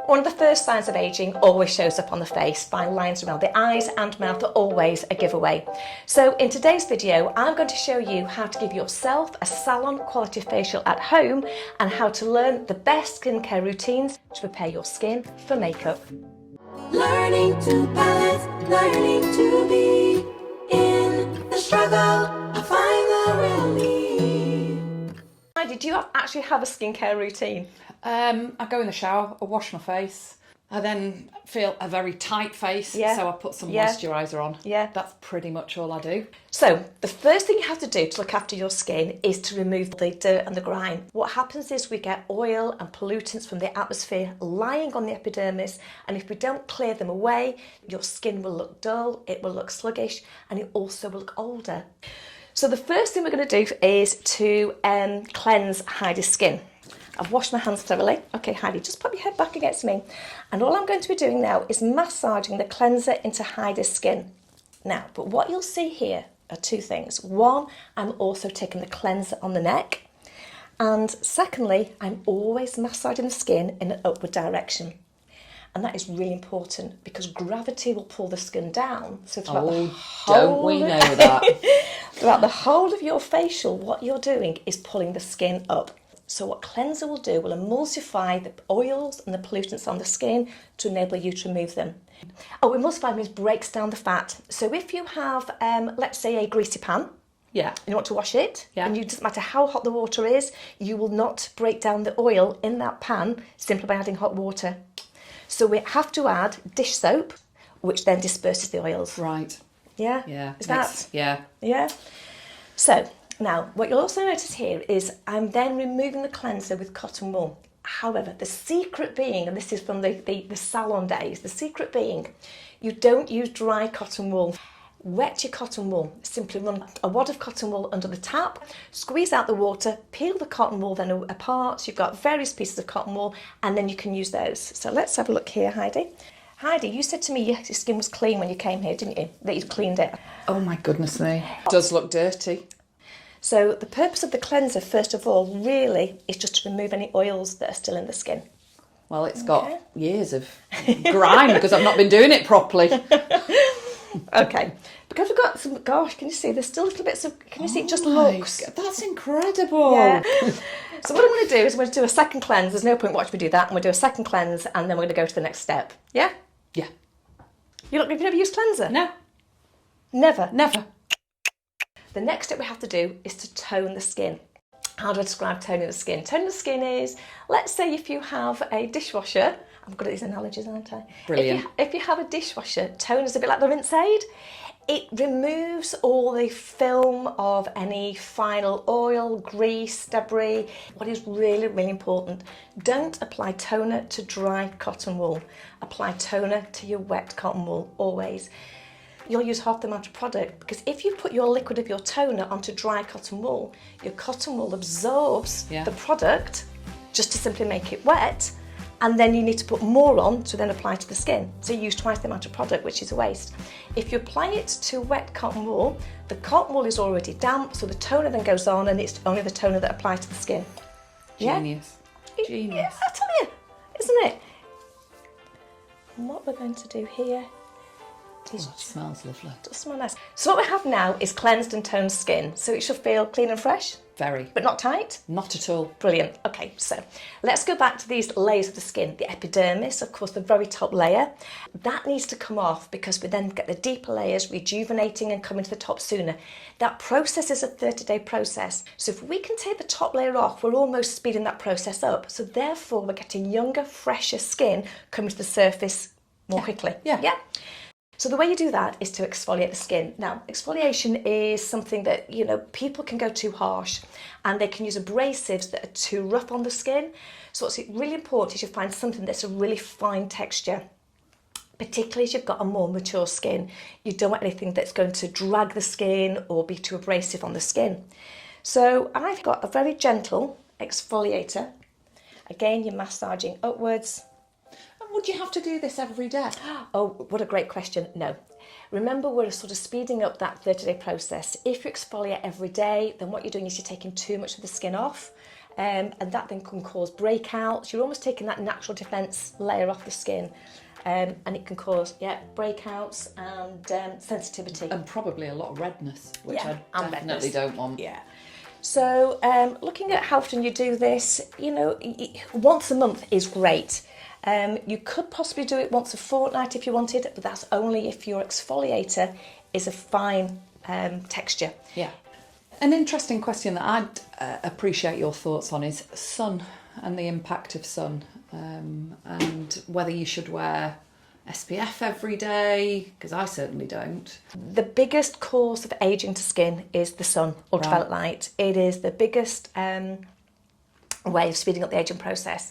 One of the first signs of aging always shows up on the face. Fine lines around the eyes and mouth are always a giveaway. So in today's video, I'm going to show you how to give yourself a salon quality facial at home and how to learn the best skincare routines to prepare your skin for makeup. Learning to balance, learning to be in the struggle, I find the relief. Heidi, do you actually have a skincare routine? I go in the shower, I wash my face. I then feel a very tight face, so I put some moisturiser on. Yeah. That's pretty much all I do. So the first thing you have to do to look after your skin is to remove the dirt and the grime. What happens is we get oil and pollutants from the atmosphere lying on the epidermis, and if we don't clear them away, your skin will look dull, it will look sluggish, and it also will look older. So the first thing we're going to do is to cleanse Heidi's skin. I've washed my hands thoroughly. Okay, Heidi, just put your head back against me. And all I'm going to be doing now is massaging the cleanser into Heidi's skin. Now, but what you'll see here are two things. One, I'm also taking the cleanser on the neck. And secondly, I'm always massaging the skin in an upward direction. And that is really important because gravity will pull the skin down. So throughout the whole, don't we know that? throughout the whole of your facial, what you're doing is pulling the skin up. So what cleanser will do will emulsify the oils and the pollutants on the skin to enable you to remove them. Oh, emulsify means breaks down the fat. So if you have, let's say, a greasy pan, and you want to wash it, and it doesn't matter how hot the water is, you will not break down the oil in that pan simply by adding hot water. So we have to add dish soap, which then disperses the oils. Right. Yeah? Yeah. Is that? Yeah. Yeah. So now, what you'll also notice here is I'm then removing the cleanser with cotton wool. However, the secret being, and this is from the salon days, the secret being, you don't use dry cotton wool. Wet your cotton wool. Simply run a wad of cotton wool under the tap, squeeze out the water, peel the cotton wool then apart. So you've got various pieces of cotton wool, and then you can use those. So let's have a look here, Heidi. Heidi, you said to me your skin was clean when you came here, didn't you? That you'd cleaned it. Oh my goodness me. It does look dirty. So the purpose of the cleanser, first of all, really is just to remove any oils that are still in the skin. Well, it's got years of grime because I've not been doing it properly. Okay, because we've got some, gosh, can you see, there's still little bits of, can you see, it just looks. That's incredible. Yeah. So what I'm going to do is I'm going to do a second cleanse. There's no point watching me do that. I'm going to do a second cleanse and then we're going to go to the next step. Yeah? Yeah. You've never used cleanser? No. Never? Never. The next step we have to do is to tone the skin. How do I describe toning the skin? Toning the skin is, let's say if you have a dishwasher, I'm good at these analogies, aren't I? Brilliant. If you have a dishwasher, tone is a bit like the rinse aid. It removes all the film of any final oil, grease, debris. What is really, really important, don't apply toner to dry cotton wool. Apply toner to your wet cotton wool, always. You'll use half the amount of product because if you put your liquid of your toner onto dry cotton wool, your cotton wool absorbs the product just to simply make it wet, and then you need to put more on to then apply to the skin. So you use twice the amount of product, which is a waste. If you apply it to wet cotton wool, the cotton wool is already damp, so the toner then goes on and it's only the toner that applies to the skin. Genius. Yeah? Genius. Yeah, I tell you, isn't it? And what we're going to do here is It smells lovely. does smell nice. So what we have now is cleansed and toned skin. So it should feel clean and fresh, Very. but not tight. Not at all. Brilliant. Okay, so let's go back to these layers of the skin. The epidermis, of course, the very top layer. That needs to come off because we then get the deeper layers rejuvenating and coming to the top sooner. That process is a 30-day process. So if we can take the top layer off, we're almost speeding that process up. So therefore, we're getting younger, fresher skin coming to the surface more quickly. Yeah. So the way you do that is to exfoliate the skin. Now, exfoliation is something that, people can go too harsh and they can use abrasives that are too rough on the skin. So what's really important is you find something that's a really fine texture, particularly as you've got a more mature skin. You don't want anything that's going to drag the skin or be too abrasive on the skin. So I've got a very gentle exfoliator. Again, you're massaging upwards. Would you have to do this every day? Oh, what a great question. No. Remember, we're sort of speeding up that 30-day process. If you exfoliate every day, then what you're doing is you're taking too much of the skin off. and that then can cause breakouts. You're almost taking that natural defence layer off the skin. And it can cause, breakouts and sensitivity. And probably a lot of redness, which I definitely redness. don't want. Yeah. So looking at how often you do this, once a month is great. You could possibly do it once a fortnight if you wanted, but that's only if your exfoliator is a fine texture. Yeah. An interesting question that I'd appreciate your thoughts on is sun and the impact of sun. And whether you should wear SPF every day, because I certainly don't. The biggest cause of ageing to skin is the sun, ultraviolet light. It is the biggest way of speeding up the ageing process.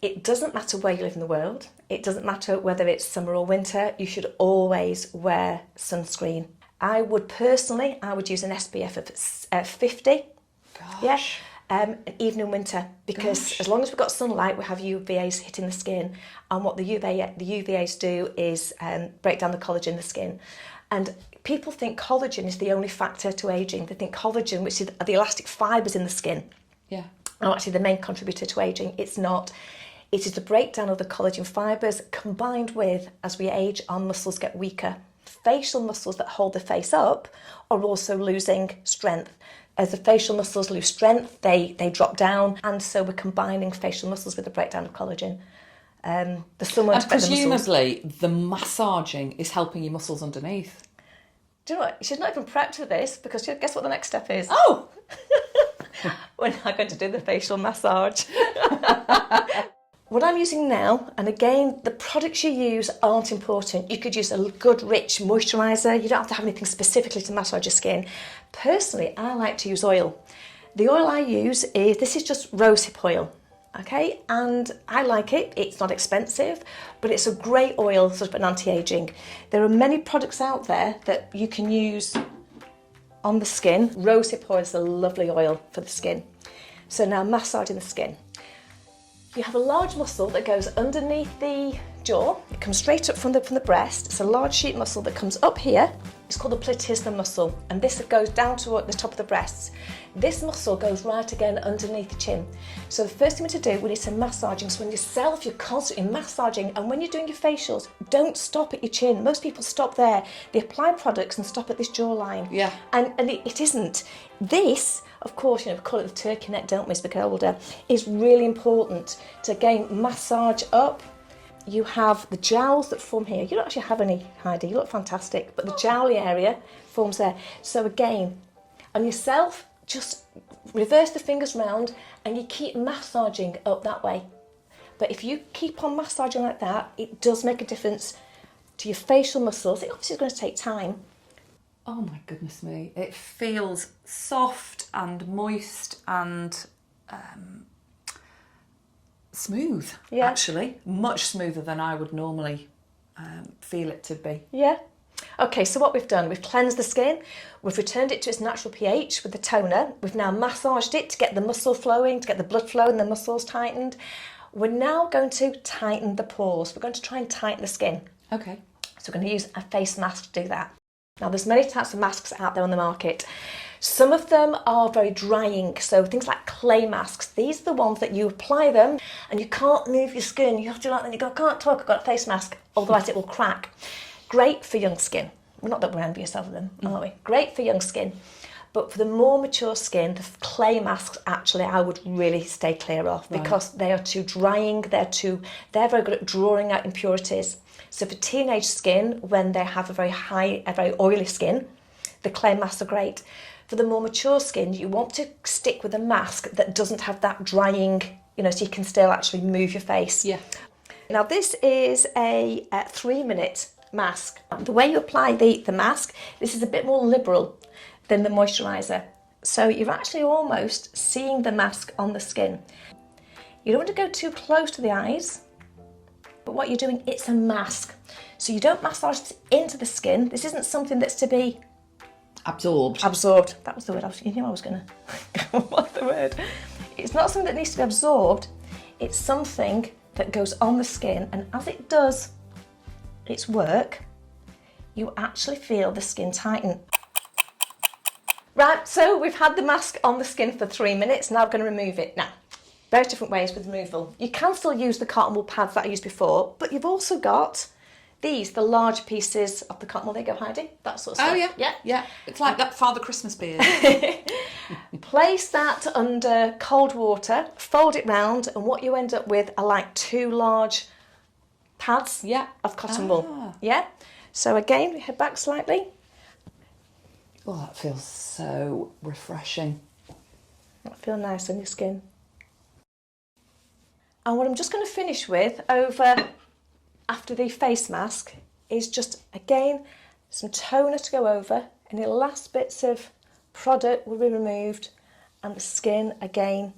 It doesn't matter where you live in the world. It doesn't matter whether it's summer or winter. You should always wear sunscreen. I would use an SPF of 50. Gosh. Even in winter, because as long as we've got sunlight, we have UVAs hitting the skin, and what the UVAs do is break down the collagen in the skin. And people think collagen is the only factor to ageing. They think collagen, which is the elastic fibres in the skin, are actually the main contributor to ageing. It's not. It is the breakdown of the collagen fibres combined with, as we age, our muscles get weaker. Facial muscles that hold the face up are also losing strength. As the facial muscles lose strength, they drop down, and so we're combining facial muscles with the breakdown of collagen. The sun won't affect the muscles. Presumably, the massaging is helping your muscles underneath. Do you know what? You should not even prep for this, because guess what the next step is? Oh! We're now going to do the facial massage. What I'm using now, and again, the products you use aren't important. You could use a good, rich moisturiser. You don't have to have anything specifically to massage your skin. Personally, I like to use oil. The oil I use this is just rosehip oil, okay? And I like it. It's not expensive, but it's a great oil, sort of an anti-aging. There are many products out there that you can use on the skin. Rosehip oil is a lovely oil for the skin. So now massaging the skin. You have a large muscle that goes underneath the jaw. It comes straight up from the breast. It's a large sheet muscle that comes up here. It's called the platysma muscle, and this goes down to the top of the breasts. This muscle goes right again underneath the chin. So the first thing we need to do, we need some massaging. So when yourself, you're constantly massaging, and when you're doing your facials, don't stop at your chin. Most people stop there. They apply products and stop at this jawline. Yeah. And it isn't. This, of course, we call it the turkey neck, don't we, as we get older, is really important to, again, massage up. You have the jowls that form here. You don't actually have any, Heidi, you look fantastic, but the jowly area forms there. So again, on yourself, just reverse the fingers round and you keep massaging up that way. But if you keep on massaging like that, it does make a difference to your facial muscles. It obviously is going to take time. Oh my goodness me. It feels soft and moist and smooth, actually. Much smoother than I would normally feel it to be. Yeah. Okay, so what we've done, we've cleansed the skin, we've returned it to its natural pH with the toner, we've now massaged it to get the muscle flowing, to get the blood flow and the muscles tightened. We're now going to tighten the pores. We're going to try and tighten the skin. Okay. So we're going to use a face mask to do that. Now there's many types of masks out there on the market. Some of them are very drying, so things like clay masks. These are the ones that you apply them and you can't move your skin. You have to like, then you go, I can't talk, I've got a face mask, otherwise it will crack. Great for young skin. Well, not that we're envious of them, are we? Great for young skin. But for the more mature skin, the clay masks, actually, I would really stay clear of because they are too drying, they're very good at drawing out impurities. So for teenage skin, when they have a very oily skin, the clay masks are great. For the more mature skin, you want to stick with a mask that doesn't have that drying, so you can still actually move your face. Yeah. Now this is a 3-minute mask. The way you apply the mask, this is a bit more liberal than the moisturiser. So you're actually almost seeing the mask on the skin. You don't want to go too close to the eyes, but what you're doing, it's a mask. So you don't massage this into the skin. This isn't something that's to be absorbed. That was the word. You knew I was going to. What's the word? It's not something that needs to be absorbed. It's something that goes on the skin, and as it does its work, you actually feel the skin tighten. Right, so we've had the mask on the skin for 3 minutes. Now I'm going to remove it. Now, various different ways with removal. You can still use the cotton wool pads that I used before, but you've also got these, the large pieces of the cotton wool. There you go, Heidi. That sort of stuff. Oh, yeah. Yeah. It's like that Father Christmas beard. Place that under cold water, fold it round, and what you end up with are like 2 large pads of cotton wool. Yeah? So again, we head back slightly. Oh, that feels so refreshing. That feels nice on your skin. And what I'm just going to finish with over after the face mask is just, again, some toner to go over. Any last bits of product will be removed, and the skin, again,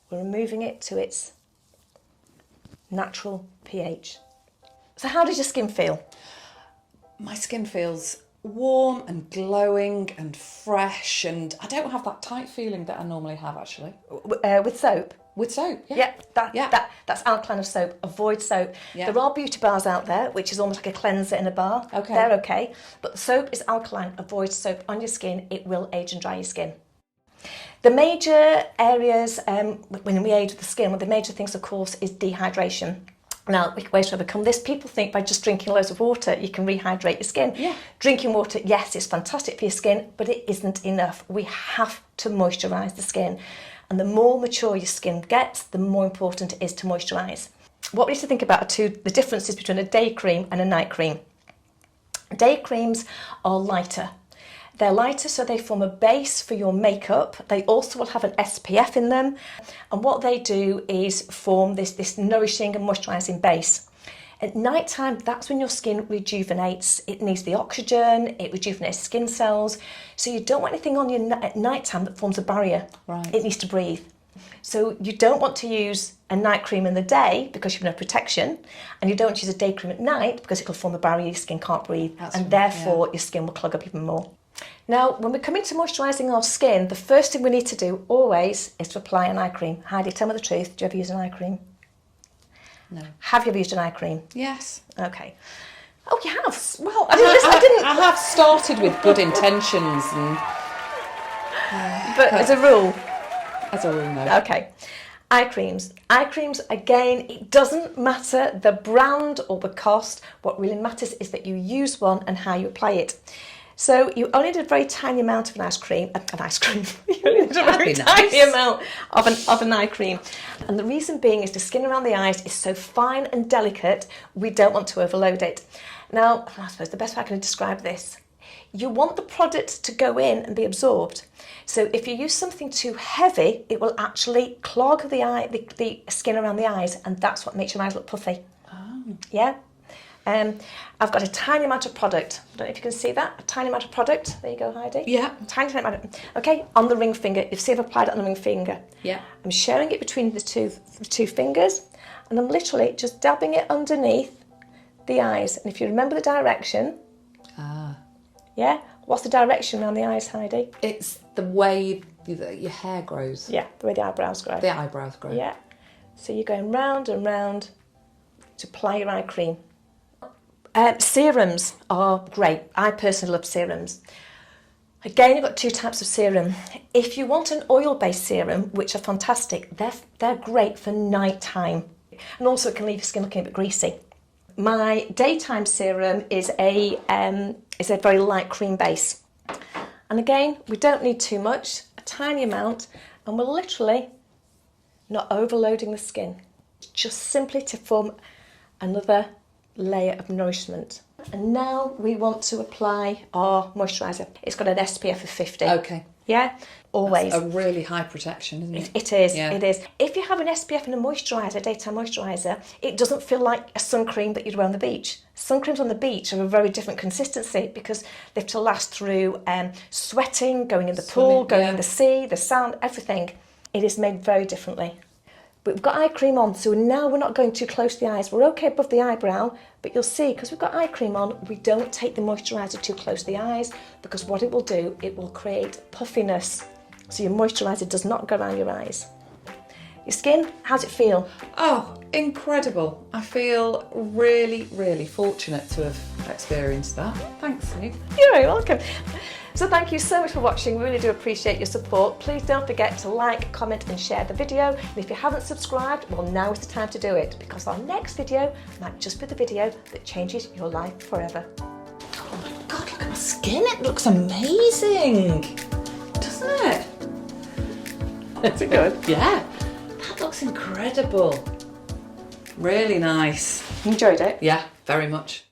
we're removing it to its natural pH. So how does your skin feel? My skin feels warm and glowing and fresh, and I don't have that tight feeling that I normally have, actually. With soap? With soap, That's alkaline of soap. Avoid soap. Yeah. There are beauty bars out there, which is almost like a cleanser in a bar. Okay. They're okay. But the soap is alkaline. Avoid soap on your skin. It will age and dry your skin. The major areas when we age with the skin, one of the major things, of course, is dehydration. Now, ways to overcome this. People think by just drinking loads of water, you can rehydrate your skin. Yeah. Drinking water, yes, it's fantastic for your skin, but it isn't enough. We have to moisturise the skin. And the more mature your skin gets, the more important it is to moisturise. What we need to think about are the differences between a day cream and a night cream. Day creams are lighter. They're lighter, so they form a base for your makeup. They also will have an SPF in them. And what they do is form this nourishing and moisturising base. At night time, that's when your skin rejuvenates. It needs the oxygen, it rejuvenates skin cells. So you don't want anything on you at night time that forms a barrier. Right. It needs to breathe. So you don't want to use a night cream in the day because you've no protection, and you don't use a day cream at night because it'll form a barrier, your skin can't breathe, and therefore your skin will clog up even more. Now, when we come into moisturising our skin, the first thing we need to do always is to apply an eye cream. Heidi, tell me the truth, do you ever use an eye cream? No. Have you ever used an eye cream? Yes. Okay. Oh, you have? Well, I have started with good intentions, and but as a rule. As a rule, no. Okay. Eye creams. Eye creams, again, it doesn't matter the brand or the cost. What really matters is that you use one and how you apply it. So you only need a very tiny amount of an ice cream. You only need a very tiny amount of an eye cream. And the reason being is the skin around the eyes is so fine and delicate, we don't want to overload it. Now, I suppose the best way I can describe this, you want the product to go in and be absorbed. So if you use something too heavy, it will actually clog the skin around the eyes, and that's what makes your eyes look puffy. Oh. Yeah? I've got a tiny amount of product. I don't know if you can see that. A tiny amount of product. There you go, Heidi. Yeah. Tiny amount. Okay, on the ring finger. You see I've applied it on the ring finger. Yeah. I'm sharing it between the two fingers, and I'm literally just dabbing it underneath the eyes. And if you remember the direction. Ah. Yeah? What's the direction around the eyes, Heidi? It's the way your hair grows. Yeah, the way the eyebrows grow. The eyebrows grow. Yeah. So you're going round and round to apply your eye cream. Serums are great. I personally love serums. Again, you've got 2 types of serum. If you want an oil-based serum, which are fantastic, they're great for night time. And also it can leave your skin looking a bit greasy. My daytime serum is a very light cream base. And again, we don't need too much, a tiny amount, and we're literally not overloading the skin. Just simply to form another layer of nourishment. And now we want to apply our moisturiser. It's got an SPF of 50. Okay. Yeah, always. That's a really high protection, isn't it? It is, Yeah. it is. If you have an SPF and a moisturiser, daytime moisturiser, it doesn't feel like a sun cream that you'd wear on the beach. Sun creams on the beach are a very different consistency because they have to last through sweating, going in the pool, going in the sea, the sand, everything. It is made very differently. But we've got eye cream on, so now we're not going too close to the eyes. We're okay above the eyebrow, but you'll see, because we've got eye cream on, we don't take the moisturiser too close to the eyes, because what it will do, it will create puffiness. So your moisturiser does not go around your eyes. Your skin, how's it feel? Oh, incredible. I feel really, really fortunate to have experienced that. Thanks, Sue. You're very welcome. So thank you so much for watching. We really do appreciate your support. Please don't forget to like, comment and share the video. And if you haven't subscribed, well, now is the time to do it, because our next video might just be the video that changes your life forever. Oh my God, look at my skin. It looks amazing, doesn't it? Is it good? Yeah, that looks incredible. Really nice. Enjoyed it? Yeah, very much.